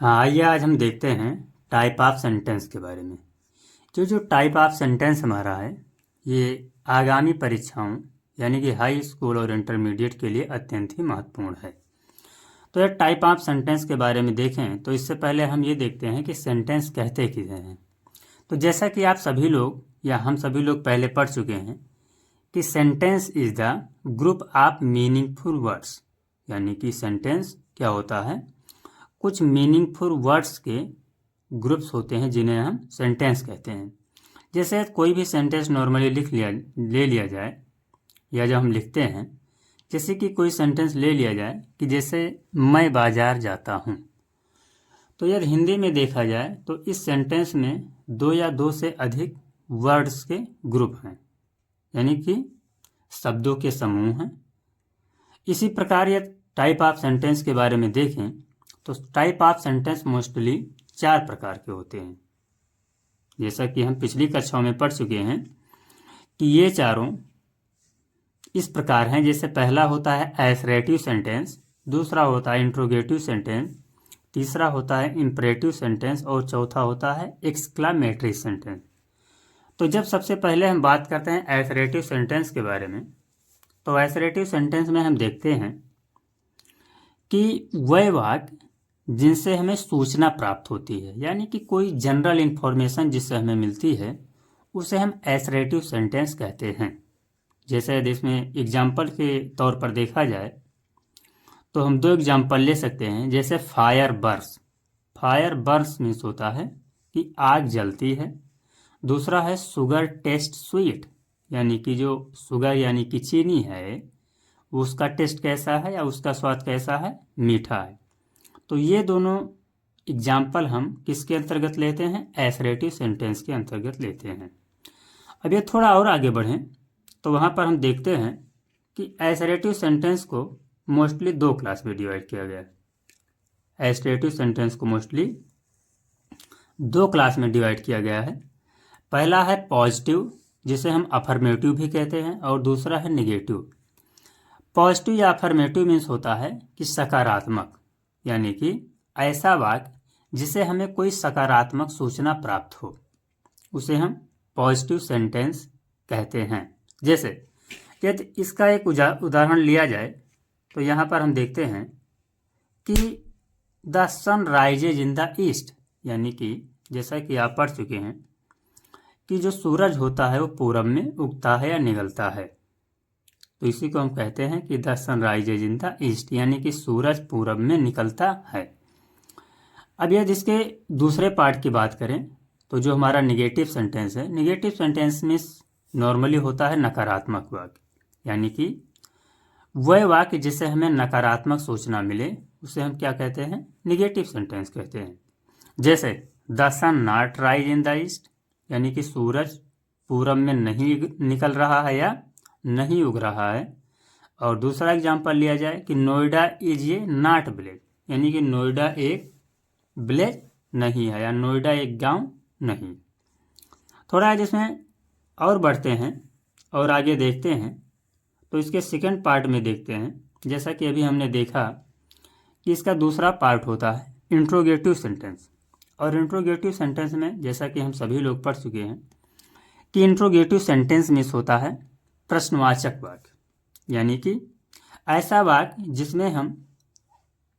हाँ, आइए आज हम देखते हैं टाइप ऑफ सेंटेंस के बारे में। जो टाइप ऑफ सेंटेंस हमारा है ये आगामी परीक्षाओं यानी कि हाई स्कूल और इंटरमीडिएट के लिए अत्यंत ही महत्वपूर्ण है। तो यह टाइप ऑफ सेंटेंस के बारे में देखें तो इससे पहले हम ये देखते हैं कि सेंटेंस कहते किसे हैं। तो जैसा कि आप सभी लोग या हम सभी लोग पहले पढ़ चुके हैं कि sentence is the group of meaningful words, यानी कि सेंटेंस क्या होता है, कुछ मीनिंगफुल वर्ड्स के ग्रुप्स होते हैं जिन्हें हम सेंटेंस कहते हैं। जैसे कोई भी सेंटेंस नॉर्मली ले लिया जाए या जब हम लिखते हैं, जैसे कि कोई सेंटेंस ले लिया जाए कि जैसे मैं बाजार जाता हूँ, तो यदि हिंदी में देखा जाए तो इस सेंटेंस में दो या दो से अधिक वर्ड्स के ग्रुप हैं, यानी कि शब्दों के समूह हैं। इसी प्रकार यदि टाइप ऑफ सेंटेंस के बारे में देखें तो टाइप ऑफ सेंटेंस मोस्टली 4 प्रकार के होते हैं। जैसा कि हम पिछली कक्षाओं में पढ़ चुके हैं कि ये चारों इस प्रकार हैं। जैसे पहला होता है एसरेटिव सेंटेंस, दूसरा होता है इंट्रोगेटिव सेंटेंस, तीसरा होता है इंपरेटिव सेंटेंस और चौथा होता है एक्सक्लामेटरी सेंटेंस। तो जब सबसे पहले हम बात करते हैं एसरेटिव सेंटेंस के बारे में, तो एसरेटिव सेंटेंस में हम देखते हैं कि वह वाक्य जिनसे हमें सूचना प्राप्त होती है, यानी कि कोई जनरल इन्फॉर्मेशन जिससे हमें मिलती है, उसे हम एसरेटिव सेंटेंस कहते हैं। जैसे यदि इसमें एग्जाम्पल के तौर पर देखा जाए तो हम 2 एग्जाम्पल ले सकते हैं। जैसे फायर बर्स, फायर बर्स मीन्स होता है कि आग जलती है। दूसरा है शुगर टेस्ट स्वीट, यानी कि जो शुगर यानी कि चीनी है उसका टेस्ट कैसा है या उसका स्वाद कैसा है, मीठा है। तो ये दोनों एग्जाम्पल हम किसके अंतर्गत लेते हैं, एसरेटिव सेंटेंस के अंतर्गत लेते हैं। अब ये थोड़ा और आगे बढ़ें तो वहाँ पर हम देखते हैं कि एसरेटिव सेंटेंस को मोस्टली 2 क्लास में डिवाइड किया गया है। एसरेटिव सेंटेंस को मोस्टली 2 क्लास में डिवाइड किया गया है। पहला है पॉजिटिव, जिसे हम अफर्मेटिव भी कहते हैं, और दूसरा है निगेटिव। पॉजिटिव या अफर्मेटिव मीन्स होता है कि सकारात्मक, यानी कि ऐसा वाक्य जिसे हमें कोई सकारात्मक सूचना प्राप्त हो, उसे हम पॉजिटिव सेंटेंस कहते हैं। जैसे यदि इसका एक उदाहरण लिया जाए तो यहाँ पर हम देखते हैं कि the sun rises in the east, यानी कि जैसा कि आप पढ़ चुके हैं कि जो सूरज होता है वो पूरब में उगता है या निकलता है, तो इसी को हम कहते हैं कि the sun rises in the east, यानी कि सूरज पूरब में निकलता है। अब यदि इसके दूसरे पार्ट की बात करें तो जो हमारा निगेटिव सेंटेंस है, निगेटिव सेंटेंस में नॉर्मली होता है नकारात्मक वाक्य, यानी कि वह वाक्य जिससे हमें नकारात्मक सूचना मिले उसे हम क्या कहते हैं, निगेटिव सेंटेंस कहते हैं। जैसे the sun not rise in the east, यानी कि सूरज पूरब में नहीं निकल रहा है या नहीं उग रहा है। और दूसरा एग्जांपल लिया जाए कि Noida is a not village, यानी कि नोएडा एक विलेज नहीं है या नोएडा एक गांव नहीं। थोड़ा आज इसमें और बढ़ते हैं और आगे देखते हैं तो इसके सेकंड पार्ट में देखते हैं। जैसा कि अभी हमने देखा कि इसका दूसरा पार्ट होता है इंट्रोगेटिव सेंटेंस, और इंट्रोगेटिव सेंटेंस में जैसा कि हम सभी लोग पढ़ चुके हैं कि इंट्रोगेटिव सेंटेंस मीन्स होता है प्रश्नवाचक वाक्य, यानी कि ऐसा वाक्य जिसमें हम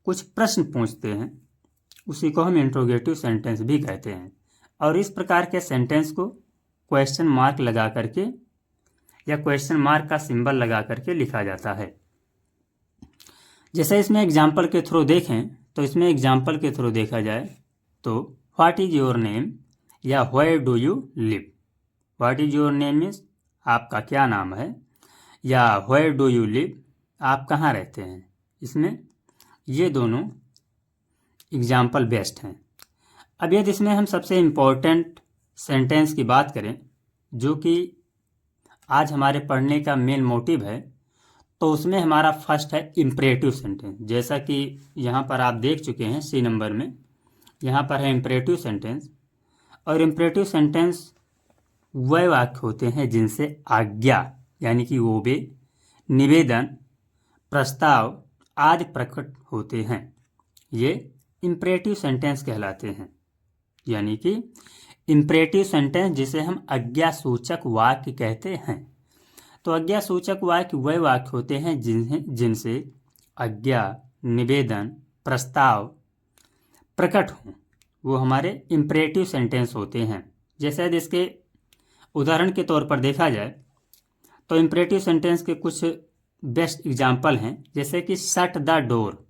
कुछ प्रश्न पूछते हैं, उसी को हम इंट्रोगेटिव सेंटेंस भी कहते हैं। और इस प्रकार के सेंटेंस को क्वेश्चन मार्क लगा करके या क्वेश्चन मार्क का सिंबल लगा करके लिखा जाता है। जैसे इसमें एग्जाम्पल के थ्रू देखें तो इसमें एग्जाम्पल के थ्रू देखा जाए तो व्हाट इज योर नेम या where do you live. What is your name means आपका क्या नाम है, या वेयर डू यू लिव आप कहाँ रहते हैं। इसमें ये दोनों एग्जाम्पल बेस्ट हैं। अब यदि इसमें हम सबसे इम्पोर्टेंट सेंटेंस की बात करें जो कि आज हमारे पढ़ने का मेन मोटिव है, तो उसमें हमारा फर्स्ट है इम्परेटिव सेंटेंस। जैसा कि यहाँ पर आप देख चुके हैं सी नंबर में, यहाँ पर है इम्परेटिव सेंटेंस। और इम्परेटिव सेंटेंस वह वाक्य होते हैं जिनसे आज्ञा यानी कि ओबे, निवेदन, प्रस्ताव आदि प्रकट होते हैं। ये इम्परेटिव सेंटेंस कहलाते हैं। यानी कि इम्परेटिव सेंटेंस जिसे हम आज्ञासूचक वाक्य कहते हैं। तो आज्ञासूचक वाक्य वह वाक्य होते हैं जिनसे आज्ञा, निवेदन, प्रस्ताव प्रकट हों, वो हमारे इम्परेटिव सेंटेंस होते हैं। जैसे यदि इसके उदाहरण के तौर पर देखा जाए तो इम्परेटिव सेंटेंस के कुछ बेस्ट एग्जाम्पल हैं, जैसे कि शट द डोर,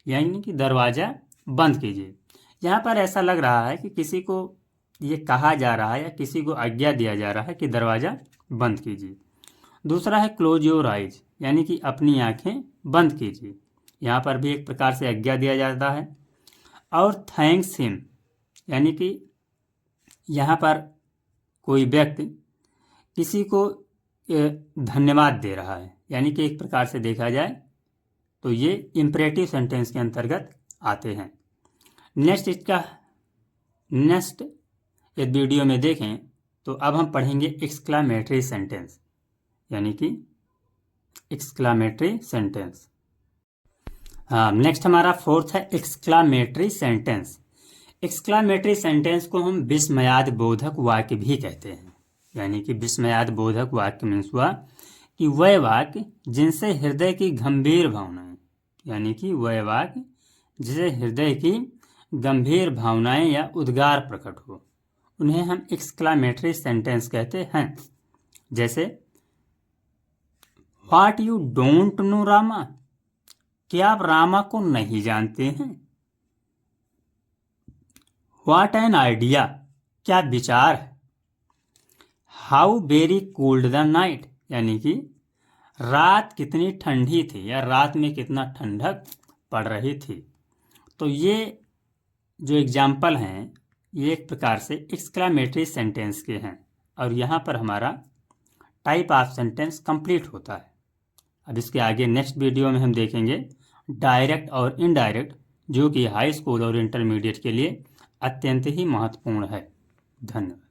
यानी कि दरवाज़ा बंद कीजिए। यहाँ पर ऐसा लग रहा है कि किसी को ये कहा जा रहा है या किसी को आज्ञा दिया जा रहा है कि दरवाज़ा बंद कीजिए। दूसरा है क्लोज योर आइज, यानी कि अपनी आंखें बंद कीजिए। यहाँ पर भी एक प्रकार से आज्ञा दिया जाता है। और थैंक्स हिम, यानी कि यहाँ पर कोई व्यक्ति किसी को धन्यवाद दे रहा है, यानी कि एक प्रकार से देखा जाए तो ये इम्परेटिव सेंटेंस के अंतर्गत आते हैं। नेक्स्ट यदि वीडियो में देखें तो अब हम पढ़ेंगे एक्सक्लामेटरी सेंटेंस, यानी कि एक्सक्लामेटरी सेंटेंस। हाँ, नेक्स्ट हमारा फोर्थ है एक्सक्लामेटरी सेंटेंस। एक्सक्लामेटरी सेंटेंस को हम विस्मयाद बोधक वाक्य भी कहते हैं। यानी कि विस्मयाद बोधक वाक्य मीन्स हुआ कि वह वाक्य जिनसे हृदय की गंभीर भावनाएं, यानी कि वह वाक्य जिसे हृदय की गंभीर भावनाएं या उद्गार प्रकट हो, उन्हें हम एक्सक्लामेटरी सेंटेंस कहते हैं। जैसे what you don't know Rama, क्या आप रामा को नहीं जानते हैं। व्हाट एन आइडिया, क्या विचार है। How very cold the night, यानी कि रात कितनी ठंडी थी या रात में कितना ठंडक पड़ रही थी। तो ये जो एग्जाम्पल हैं ये एक प्रकार से एक्सक्लामेटरी सेंटेंस के हैं और यहाँ पर हमारा टाइप ऑफ सेंटेंस कंप्लीट होता है। अब इसके आगे नेक्स्ट वीडियो में हम देखेंगे डायरेक्ट और इनडायरेक्ट, जो कि हाई स्कूल और इंटरमीडिएट के लिए अत्यंत ही महत्वपूर्ण है। धन्यवाद।